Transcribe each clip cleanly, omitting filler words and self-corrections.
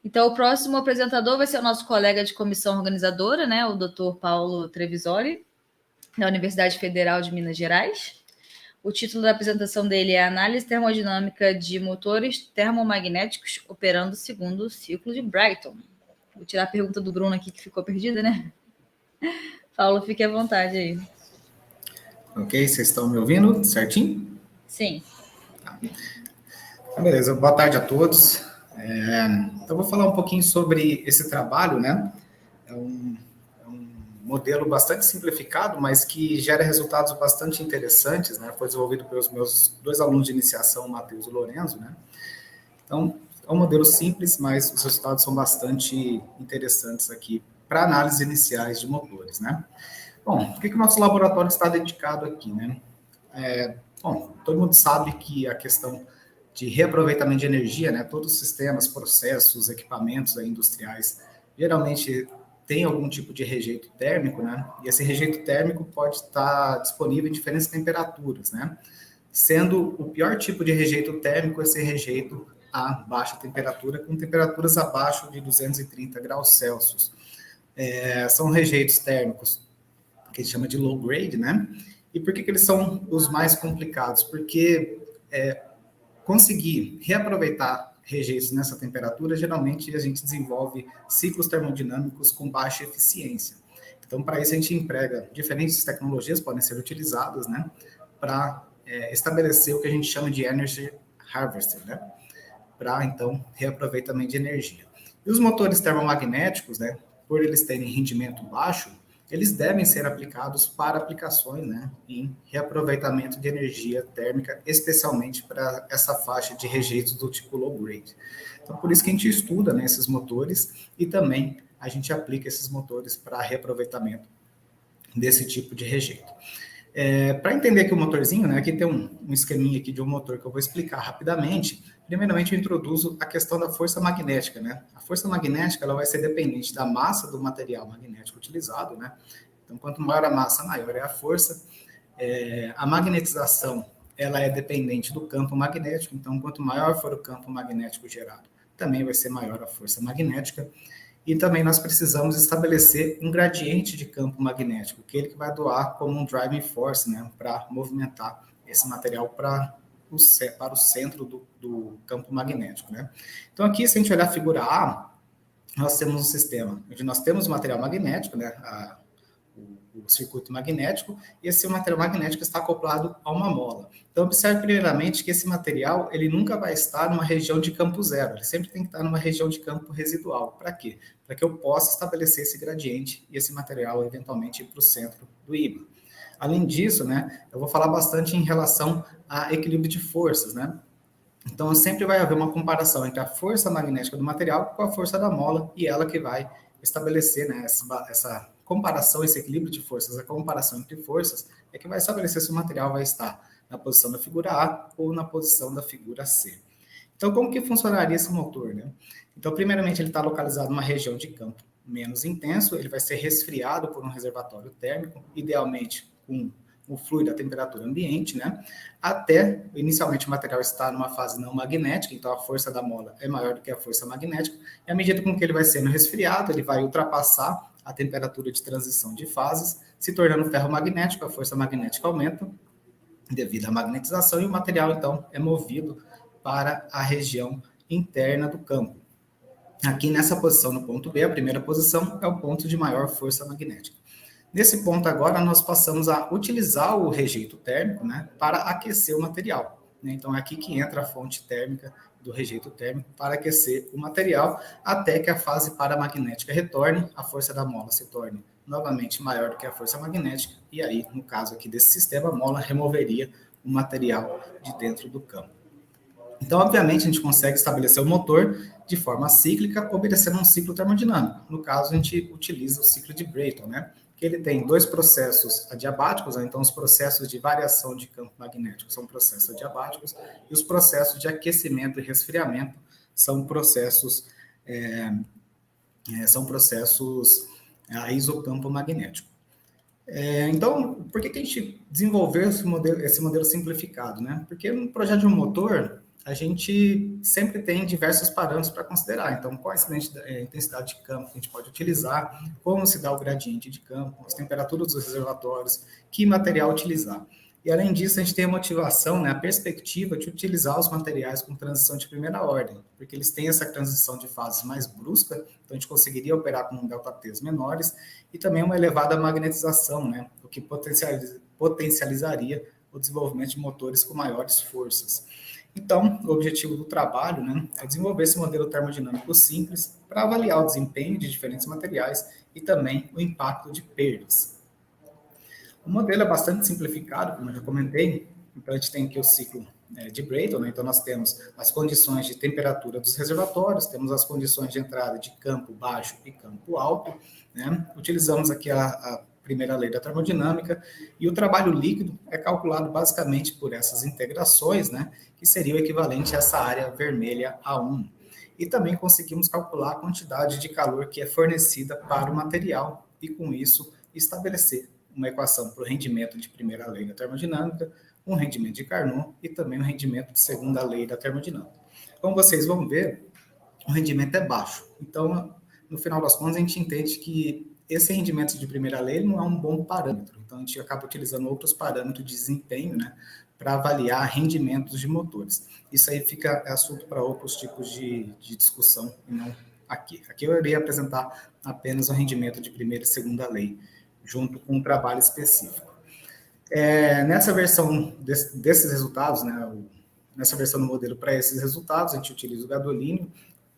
Então, o próximo apresentador vai ser o nosso colega de comissão organizadora, né, o Dr. Paulo Trevisoli, da Universidade Federal de Minas Gerais. O título da apresentação dele é Análise Termodinâmica de Motores Termomagnéticos Operando segundo o Ciclo de Brayton. Vou tirar a pergunta do Bruno aqui, que ficou perdida, né? Paulo, fique à vontade aí. Ok, vocês estão me ouvindo certinho? Sim. Tá. Beleza, boa tarde a todos. Eu vou falar um pouquinho sobre esse trabalho, né? É um modelo bastante simplificado, mas que gera resultados bastante interessantes, né? Foi desenvolvido pelos meus 2 alunos de iniciação, Matheus e Lorenzo, né? Então, é um modelo simples, mas os resultados são bastante interessantes aqui para análises iniciais de motores, né? Bom, o que o nosso laboratório está dedicado aqui, né? Todo mundo sabe que a questão de reaproveitamento de energia, né? Todos os sistemas, processos, equipamentos industriais, geralmente tem algum tipo de rejeito térmico, né? E esse rejeito térmico pode estar disponível em diferentes temperaturas, né? Sendo o pior tipo de rejeito térmico esse rejeito a baixa temperatura, com temperaturas abaixo de 230 graus Celsius. São rejeitos térmicos que a gente chama de low grade, né? E por que eles são os mais complicados? Porque conseguir reaproveitar rejeitos nessa temperatura, geralmente a gente desenvolve ciclos termodinâmicos com baixa eficiência. Então, para isso, a gente emprega diferentes tecnologias que podem ser utilizadas, né, para estabelecer o que a gente chama de energy harvesting, né, para, então, reaproveitamento de energia. E os motores termomagnéticos, né, por eles terem rendimento baixo, eles devem ser aplicados para aplicações, né, em reaproveitamento de energia térmica, especialmente para essa faixa de rejeitos do tipo low grade. Então, por isso que a gente estuda, né, esses motores e também a gente aplica esses motores para reaproveitamento desse tipo de rejeito. Para entender aqui o motorzinho, né, aqui tem um esqueminha aqui de um motor que eu vou explicar rapidamente. Primeiramente, eu introduzo a questão da força magnética, né? A força magnética ela vai ser dependente da massa do material magnético utilizado, né? Então, quanto maior a massa, maior é a força. A magnetização ela é dependente do campo magnético, então, quanto maior for o campo magnético gerado, também vai ser maior a força magnética. E também nós precisamos estabelecer um gradiente de campo magnético, que ele que vai atuar como um driving force, né, para movimentar esse material para o centro do campo magnético, né? Então aqui, se a gente olhar a figura A, nós temos um sistema onde nós temos o material magnético, né, o circuito magnético, e esse material magnético está acoplado a uma mola. Então, observe primeiramente que esse material, ele nunca vai estar numa região de campo zero, ele sempre tem que estar numa região de campo residual. Para quê? Para que eu possa estabelecer esse gradiente e esse material, eventualmente, ir para o centro do ímã. Além disso, né, eu vou falar bastante em relação a equilíbrio de forças, né? Então, sempre vai haver uma comparação entre a força magnética do material com a força da mola, e ela que vai estabelecer, né, essa comparação, esse equilíbrio de forças, a comparação entre forças, é que vai estabelecer se o material vai estar na posição da figura A ou na posição da figura C. Então, como que funcionaria esse motor, né? Então, primeiramente, ele está localizado numa região de campo menos intenso, ele vai ser resfriado por um reservatório térmico, idealmente com o fluido à temperatura ambiente, né? Até, inicialmente, o material está numa fase não magnética, então a força da mola é maior do que a força magnética, e à medida com que ele vai sendo resfriado, ele vai ultrapassar a temperatura de transição de fases, se tornando ferromagnético, a força magnética aumenta devido à magnetização, e o material, então, é movido para a região interna do campo. Aqui nessa posição, no ponto B, a primeira posição é o ponto de maior força magnética. Nesse ponto agora, nós passamos a utilizar o rejeito térmico, né, para aquecer o material, né? Então, é aqui que entra a fonte térmica do rejeito térmico para aquecer o material, até que a fase paramagnética retorne, a força da mola se torne novamente maior do que a força magnética, e aí, no caso aqui desse sistema, a mola removeria o material de dentro do campo. Então, obviamente, a gente consegue estabelecer o motor de forma cíclica, obedecendo um ciclo termodinâmico. No caso, a gente utiliza o ciclo de Brayton, né? Que ele tem 2 processos adiabáticos, né? Então os processos de variação de campo magnético são processos adiabáticos, e os processos de aquecimento e resfriamento são processos a isocampo magnético. Então, por que a gente desenvolveu esse modelo simplificado, né? Porque no projeto de um motor, a gente sempre tem diversos parâmetros para considerar. Então, qual a intensidade de campo que a gente pode utilizar, como se dá o gradiente de campo, as temperaturas dos reservatórios, que material utilizar. E, além disso, a gente tem a motivação, né, a perspectiva de utilizar os materiais com transição de primeira ordem, porque eles têm essa transição de fases mais brusca, então a gente conseguiria operar com delta-T's menores, e também uma elevada magnetização, né, o que potencializaria o desenvolvimento de motores com maiores forças. Então, o objetivo do trabalho, né, é desenvolver esse modelo termodinâmico simples para avaliar o desempenho de diferentes materiais e também o impacto de perdas. O modelo é bastante simplificado, como eu já comentei. Então, a gente tem aqui o ciclo de Brayton, né? Então, nós temos as condições de temperatura dos reservatórios, temos as condições de entrada de campo baixo e campo alto, né? Utilizamos aqui a primeira lei da termodinâmica, e o trabalho líquido é calculado basicamente por essas integrações, né? Que seria o equivalente a essa área vermelha A1. E também conseguimos calcular a quantidade de calor que é fornecida para o material, e com isso estabelecer uma equação para o rendimento de primeira lei da termodinâmica, um rendimento de Carnot e também um rendimento de segunda lei da termodinâmica. Como vocês vão ver, o rendimento é baixo. Então, no final das contas, a gente entende que esse rendimento de primeira lei não é um bom parâmetro. Então, a gente acaba utilizando outros parâmetros de desempenho, né, para avaliar rendimentos de motores. Isso aí fica assunto para outros tipos de discussão, e não aqui. Aqui eu iria apresentar apenas o rendimento de primeira e segunda lei, junto com um trabalho específico. Nessa versão desses resultados, né, nessa versão do modelo para esses resultados, a gente utiliza o gadolínio.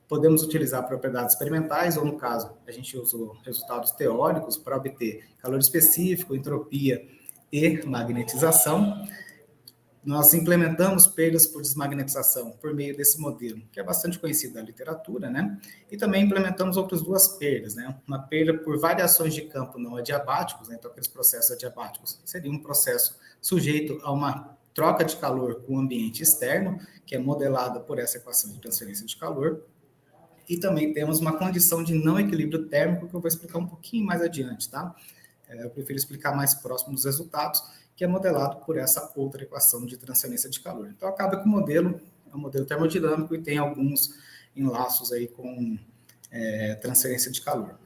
Podemos utilizar propriedades experimentais, ou no caso, a gente usou resultados teóricos para obter calor específico, entropia e magnetização. Nós implementamos perdas por desmagnetização por meio desse modelo, que é bastante conhecido da literatura, né? E também implementamos outras duas perdas, né? Uma perda por variações de campo não adiabáticos, né? Então aqueles processos adiabáticos seria um processo sujeito a uma troca de calor com o ambiente externo, que é modelada por essa equação de transferência de calor. E também temos uma condição de não equilíbrio térmico, que eu vou explicar um pouquinho mais adiante, tá? Eu prefiro explicar mais próximo dos resultados, que é modelado por essa outra equação de transferência de calor. Então, acaba que o modelo é um modelo termodinâmico e tem alguns enlaços aí com transferência de calor.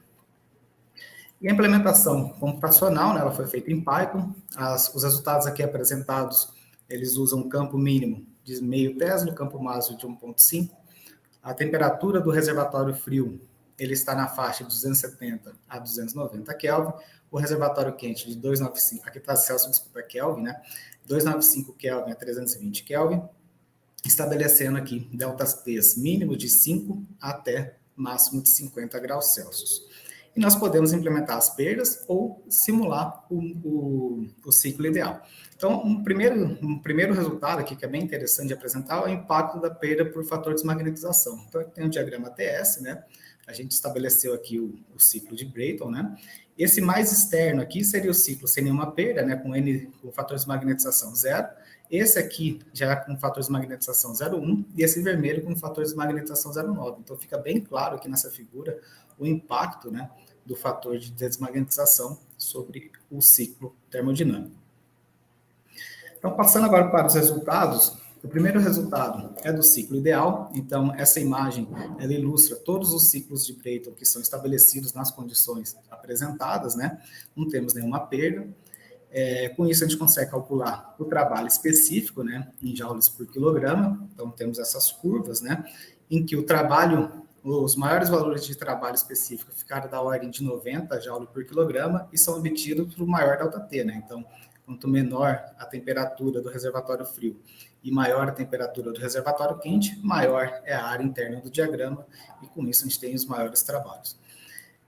E a implementação computacional, né, ela foi feita em Python. Os resultados aqui apresentados, eles usam um campo mínimo de meio Tesla, campo máximo de 1,5. A temperatura do reservatório frio, ele está na faixa de 270 a 290 Kelvin. O reservatório quente de 295, aqui está Celsius, desculpa, é Kelvin, né? 295 Kelvin a 320 Kelvin, estabelecendo aqui deltas T mínimo de 5 até máximo de 50 graus Celsius. E nós podemos implementar as perdas ou simular o ciclo ideal. Então, um primeiro resultado aqui que é bem interessante de apresentar é o impacto da perda por fator de desmagnetização. Então, tem o diagrama TS, né? A gente estabeleceu aqui o ciclo de Brayton, né? Esse mais externo aqui seria o ciclo sem nenhuma perda, né? Com o fator de desmagnetização 0. Esse aqui já com fator de desmagnetização 0,1 e esse vermelho com fator de desmagnetização 0,9. Então, fica bem claro aqui nessa figura o impacto, né, do fator de desmagnetização sobre o ciclo termodinâmico. Então, passando agora para os resultados, o primeiro resultado é do ciclo ideal. Então, essa imagem, ela ilustra todos os ciclos de Brayton que são estabelecidos nas condições apresentadas, né? Não temos nenhuma perda. Com isso, a gente consegue calcular o trabalho específico, né, em joules por quilograma. Então, temos essas curvas, né, em que o trabalho, os maiores valores de trabalho específico ficaram da ordem de 90 joules por quilograma e são obtidos por maior ΔT, né? Então, quanto menor a temperatura do reservatório frio e maior a temperatura do reservatório quente, maior é a área interna do diagrama, e com isso a gente tem os maiores trabalhos.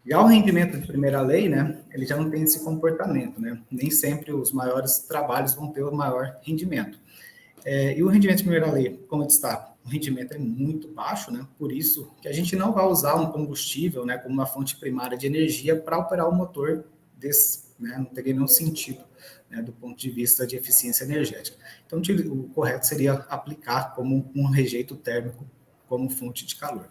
Já o rendimento de primeira lei, né, ele já não tem esse comportamento, né? Nem sempre os maiores trabalhos vão ter o maior rendimento. E o rendimento de primeira lei, como eu destaco, o rendimento é muito baixo, né? Por isso que a gente não vai usar um combustível, né, como uma fonte primária de energia para operar o motor desse, né? Não teria nenhum sentido, né, do ponto de vista de eficiência energética. Então, o correto seria aplicar como um rejeito térmico como fonte de calor.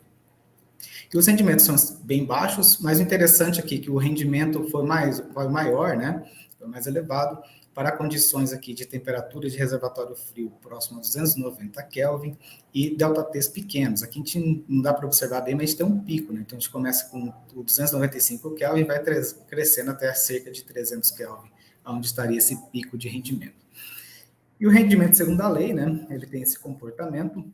E os rendimentos são bem baixos, mas o interessante aqui é que o rendimento foi maior, né? foi mais elevado, para condições aqui de temperatura de reservatório frio próximo a 290 Kelvin e ΔTs pequenos. Aqui a gente não dá para observar bem, mas a gente tem um pico, né? Então a gente começa com o 295 Kelvin e vai crescendo até cerca de 300 Kelvin, onde estaria esse pico de rendimento. E o rendimento, segundo a lei, né? Ele tem esse comportamento.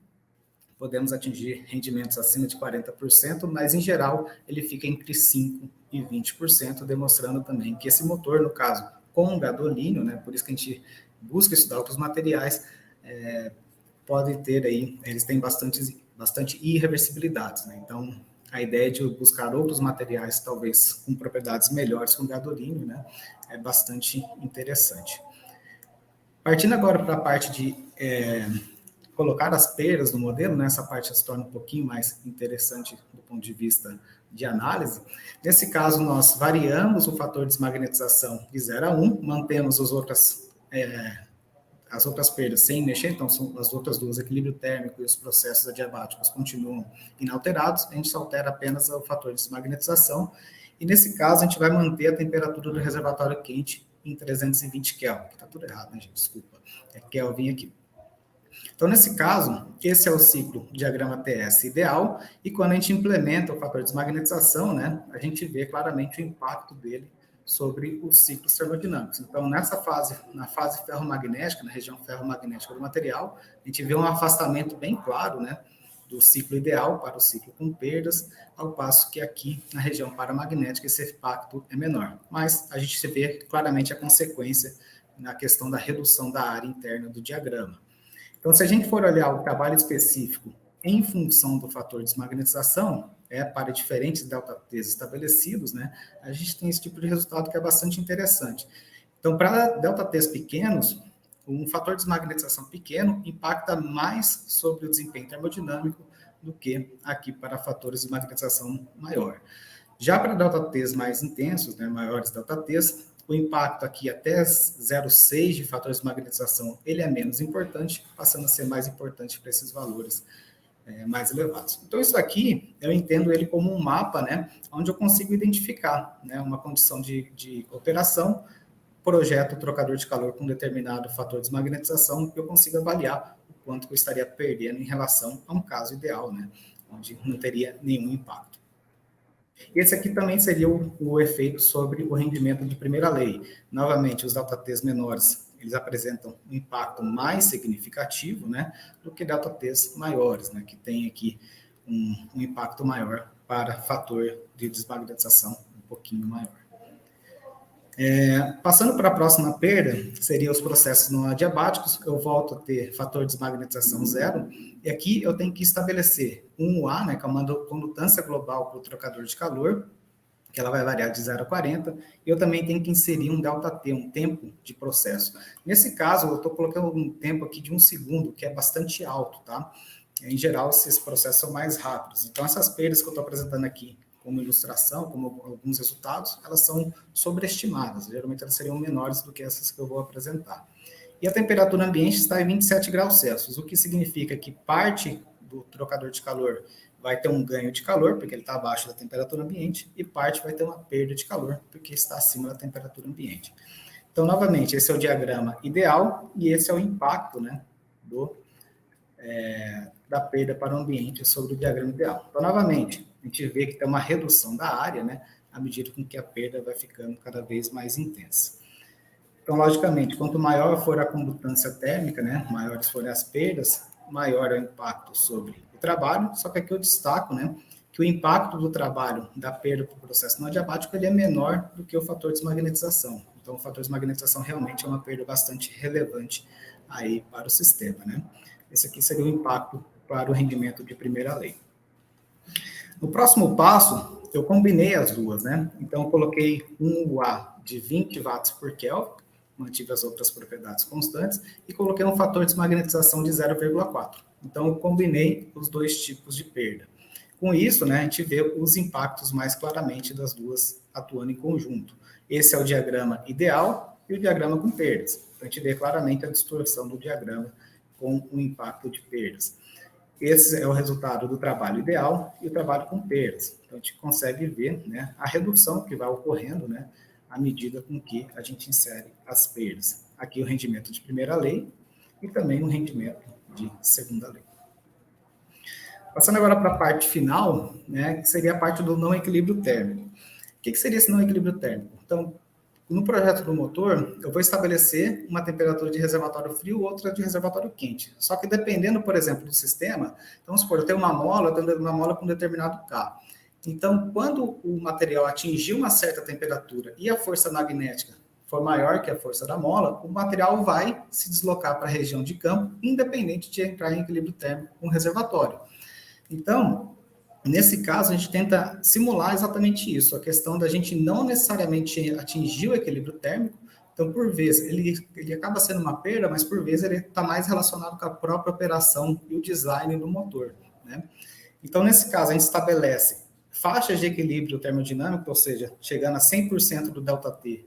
Podemos atingir rendimentos acima de 40%, mas, em geral, ele fica entre 5% e 20%, demonstrando também que esse motor, no caso, com gadolínio, né, por isso que a gente busca estudar outros materiais, pode ter aí, eles têm bastante irreversibilidades, né? Então, a ideia de buscar outros materiais, talvez com propriedades melhores com gadolínio, né, é bastante interessante. Partindo agora para a parte de colocar as perdas no modelo, né, essa parte se torna um pouquinho mais interessante do ponto de vista de análise. Nesse caso, nós variamos o fator de desmagnetização de 0 a 1, mantemos as outras perdas sem mexer, então são as outras duas, equilíbrio térmico e os processos adiabáticos continuam inalterados, a gente altera apenas o fator de desmagnetização, e nesse caso a gente vai manter a temperatura do reservatório quente em 320 Kelvin, que está tudo errado, né, gente? Desculpa, é Kelvin aqui. Então, nesse caso, esse é o ciclo diagrama TS ideal, e quando a gente implementa o fator de desmagnetização, né, a gente vê claramente o impacto dele sobre os ciclos termodinâmicos. Então, na fase ferromagnética, na região ferromagnética do material, a gente vê um afastamento bem claro, né, do ciclo ideal para o ciclo com perdas, ao passo que aqui, na região paramagnética, esse impacto é menor. Mas a gente vê claramente a consequência na questão da redução da área interna do diagrama. Então, se a gente for olhar o trabalho específico em função do fator de desmagnetização, para diferentes ΔTs estabelecidos, né, a gente tem esse tipo de resultado que é bastante interessante. Então, para ΔTs pequenos, um fator de desmagnetização pequeno impacta mais sobre o desempenho termodinâmico do que aqui para fatores de magnetização maior. Já para ΔTs mais intensos, né, maiores ΔTs, o impacto aqui até 0,6 de fatores de magnetização, ele é menos importante, passando a ser mais importante para esses valores mais elevados. Então, isso aqui, eu entendo ele como um mapa, né, onde eu consigo identificar, né, uma condição de operação, projeto o trocador de calor com determinado fator de desmagnetização, que eu consigo avaliar o quanto eu estaria perdendo em relação a um caso ideal, né, onde não teria nenhum impacto. Esse aqui também seria o efeito sobre o rendimento de primeira lei. Novamente, os ΔTs menores, eles apresentam um impacto mais significativo, né, do que ΔTs maiores, né, que tem aqui um impacto maior para fator de desmagnetização um pouquinho maior. Passando para a próxima perda, seriam os processos não adiabáticos, eu volto a ter fator de desmagnetização 0, e aqui eu tenho que estabelecer um UA, né, que é uma condutância global para o trocador de calor, que ela vai variar de 0 a 40, e eu também tenho que inserir um ΔT, um tempo de processo. Nesse caso, eu estou colocando um tempo aqui de 1 segundo, que é bastante alto, tá? Em geral, esses processos são mais rápidos. Então, essas perdas que eu estou apresentando aqui, como ilustração, como alguns resultados, elas são sobreestimadas. Geralmente, elas seriam menores do que essas que eu vou apresentar. E a temperatura ambiente está em 27 graus Celsius, o que significa que parte do trocador de calor vai ter um ganho de calor, porque ele está abaixo da temperatura ambiente, e parte vai ter uma perda de calor, porque está acima da temperatura ambiente. Então, novamente, esse é o diagrama ideal, e esse é o impacto, né, da perda para o ambiente sobre o diagrama ideal. Então, novamente, a gente vê que tem uma redução da área, né, à medida com que a perda vai ficando cada vez mais intensa. Então, logicamente, quanto maior for a condutância térmica, né, maiores forem as perdas, maior é o impacto sobre o trabalho, só que aqui eu destaco, né, que o impacto do trabalho da perda para o processo não adiabático ele é menor do que o fator de desmagnetização. Então, o fator de desmagnetização realmente é uma perda bastante relevante aí para o sistema, né. Esse aqui seria o impacto para o rendimento de primeira lei. No próximo passo, eu combinei as duas, né? Então, eu coloquei um UA de 20 watts por Kelvin, mantive as outras propriedades constantes, e coloquei um fator de desmagnetização de 0,4. Então, eu combinei os dois tipos de perda. Com isso, né, a gente vê os impactos mais claramente das duas atuando em conjunto. Esse é o diagrama ideal e o diagrama com perdas. Então, a gente vê claramente a distorção do diagrama com o impacto de perdas. Esse é o resultado do trabalho ideal e o trabalho com perdas. Então, a gente consegue ver, né, a redução que vai ocorrendo, né, à medida com que a gente insere as perdas. Aqui o rendimento de primeira lei e também o rendimento de segunda lei. Passando agora para a parte final, né, que seria a parte do não equilíbrio térmico. O que seria esse não equilíbrio térmico? Então, no projeto do motor, eu vou estabelecer uma temperatura de reservatório frio, outra de reservatório quente. Só que dependendo, por exemplo, do sistema, então, vamos supor, eu tenho uma mola com determinado K. Então, quando o material atingir uma certa temperatura e a força magnética for maior que a força da mola, o material vai se deslocar para a região de campo, independente de entrar em equilíbrio térmico com o reservatório. Então, nesse caso, a gente tenta simular exatamente isso, a questão da gente não necessariamente atingir o equilíbrio térmico. Então, por vezes, ele acaba sendo uma perda, mas por vezes ele está mais relacionado com a própria operação e o design do motor, né? Então, nesse caso, a gente estabelece faixas de equilíbrio termodinâmico, ou seja, chegando a 100% do ΔT,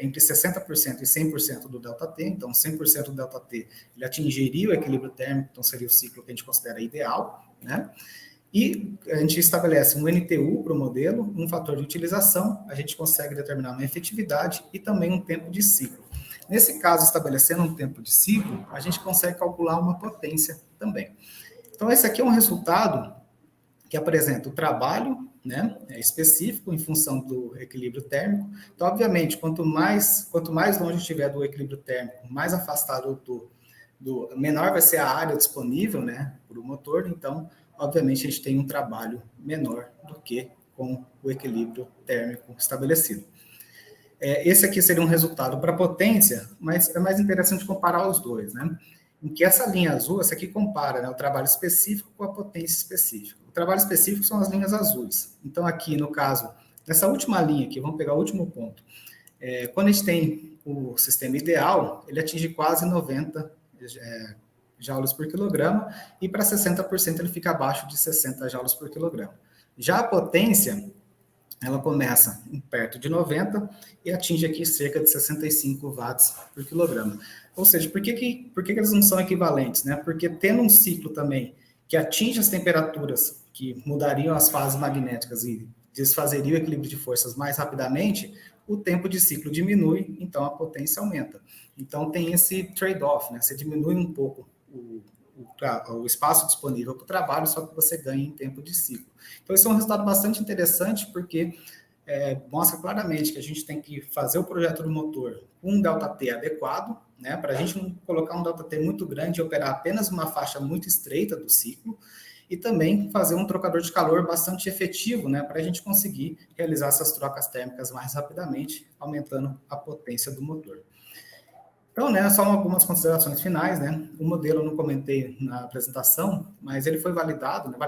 entre 60% e 100% do ΔT. Então, 100% do ΔT, ele atingiria o equilíbrio térmico, então seria o ciclo que a gente considera ideal, né? E a gente estabelece um NTU para o modelo, um fator de utilização, a gente consegue determinar uma efetividade e também um tempo de ciclo. Nesse caso, estabelecendo um tempo de ciclo, a gente consegue calcular uma potência também. Então, esse aqui é um resultado que apresenta o trabalho, né, específico em função do equilíbrio térmico. Então, obviamente, quanto mais longe estiver do equilíbrio térmico, mais afastado eu estou, menor vai ser a área disponível, né, para o motor. Então, obviamente, a gente tem um trabalho menor do que com o equilíbrio térmico estabelecido. Esse aqui seria um resultado para potência, mas é mais interessante comparar os dois, né? Em que essa linha azul, essa aqui compara, né, o trabalho específico com a potência específica. O trabalho específico são as linhas azuis. Então, aqui, no caso, nessa última linha aqui, vamos pegar o último ponto. Quando a gente tem o sistema ideal, ele atinge quase 90 joules por quilograma, e para 60% ele fica abaixo de 60 joules por quilograma. Já a potência, ela começa perto de 90 e atinge aqui cerca de 65 watts por quilograma. Ou seja, por que eles não são equivalentes, né? Porque tendo um ciclo também que atinge as temperaturas que mudariam as fases magnéticas e desfazeria o equilíbrio de forças mais rapidamente, o tempo de ciclo diminui, então a potência aumenta. Então tem esse trade-off, né? Você diminui um pouco o espaço disponível para o trabalho, só que você ganha em tempo de ciclo. Então, esse é um resultado bastante interessante, porque mostra claramente que a gente tem que fazer o projeto do motor com um ΔT adequado, né, para a gente não colocar um ΔT muito grande e operar apenas uma faixa muito estreita do ciclo, e também fazer um trocador de calor bastante efetivo, né, para a gente conseguir realizar essas trocas térmicas mais rapidamente, aumentando a potência do motor. Então, né, só algumas considerações finais, né? O modelo eu não comentei na apresentação, mas ele foi validado, né,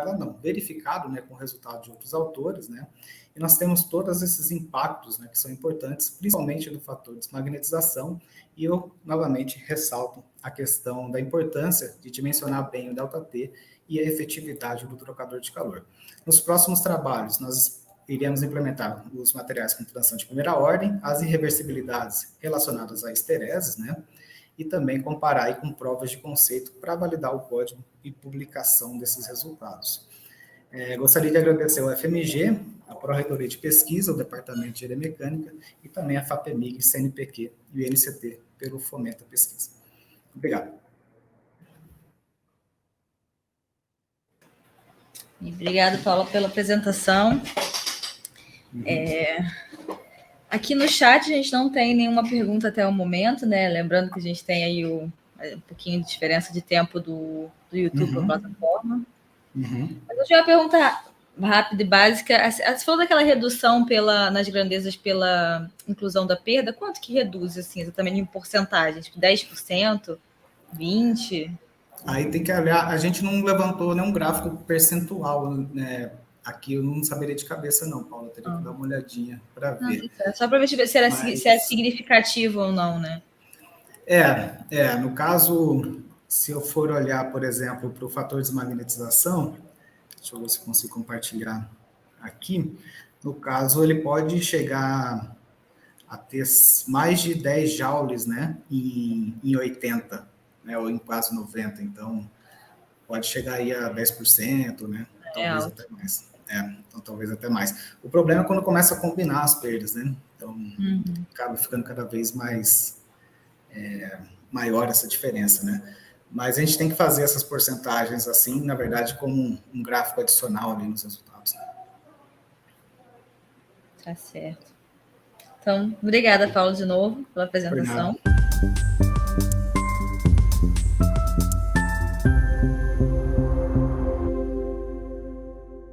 verificado, né, com o resultado de outros autores, né? E nós temos todos esses impactos, né, que são importantes, principalmente do fator de desmagnetização, e eu, novamente, ressalto a questão da importância de dimensionar bem o ΔT e a efetividade do trocador de calor. Nos próximos trabalhos, nós iremos implementar os materiais com transição de primeira ordem, as irreversibilidades relacionadas a estereses, né? E também comparar aí com provas de conceito para validar o código e publicação desses resultados. Gostaria de agradecer ao FMG, a Pró-Reitoria de Pesquisa, o Departamento de Engenharia Mecânica e também a FAPEMIG, CNPq e o INCT pelo fomento à pesquisa. Obrigado. Obrigado, Paulo, pela apresentação. Aqui no chat a gente não tem nenhuma pergunta até o momento, né? Lembrando que a gente tem aí um pouquinho de diferença de tempo do YouTube para a plataforma. Mas eu tinha uma pergunta rápida e básica. Você falou daquela redução nas grandezas pela inclusão da perda. Quanto que reduz, assim, exatamente em porcentagem? Tipo, 10%? 20%? Aí tem que olhar, a gente não levantou nenhum gráfico percentual, né? Aqui eu não saberia de cabeça, não, Paulo. Eu teria que dar uma olhadinha para ver. Só para ver se é significativo ou não, né? No caso, se eu for olhar, por exemplo, para o fator de desmagnetização, deixa eu ver se eu consigo compartilhar aqui. No caso, ele pode chegar a ter mais de 10 joules, né, em 80, né, ou em quase 90. Então, pode chegar aí a 10%, né, talvez até mais. Então, talvez até mais. O problema é quando começa a combinar as perdas, né? Então, Então, acaba ficando cada vez mais maior essa diferença, né? Mas a gente tem que fazer essas porcentagens assim, na verdade, como um gráfico adicional ali nos resultados. Tá certo. Então, obrigada, Paulo, de novo, pela apresentação. Obrigado.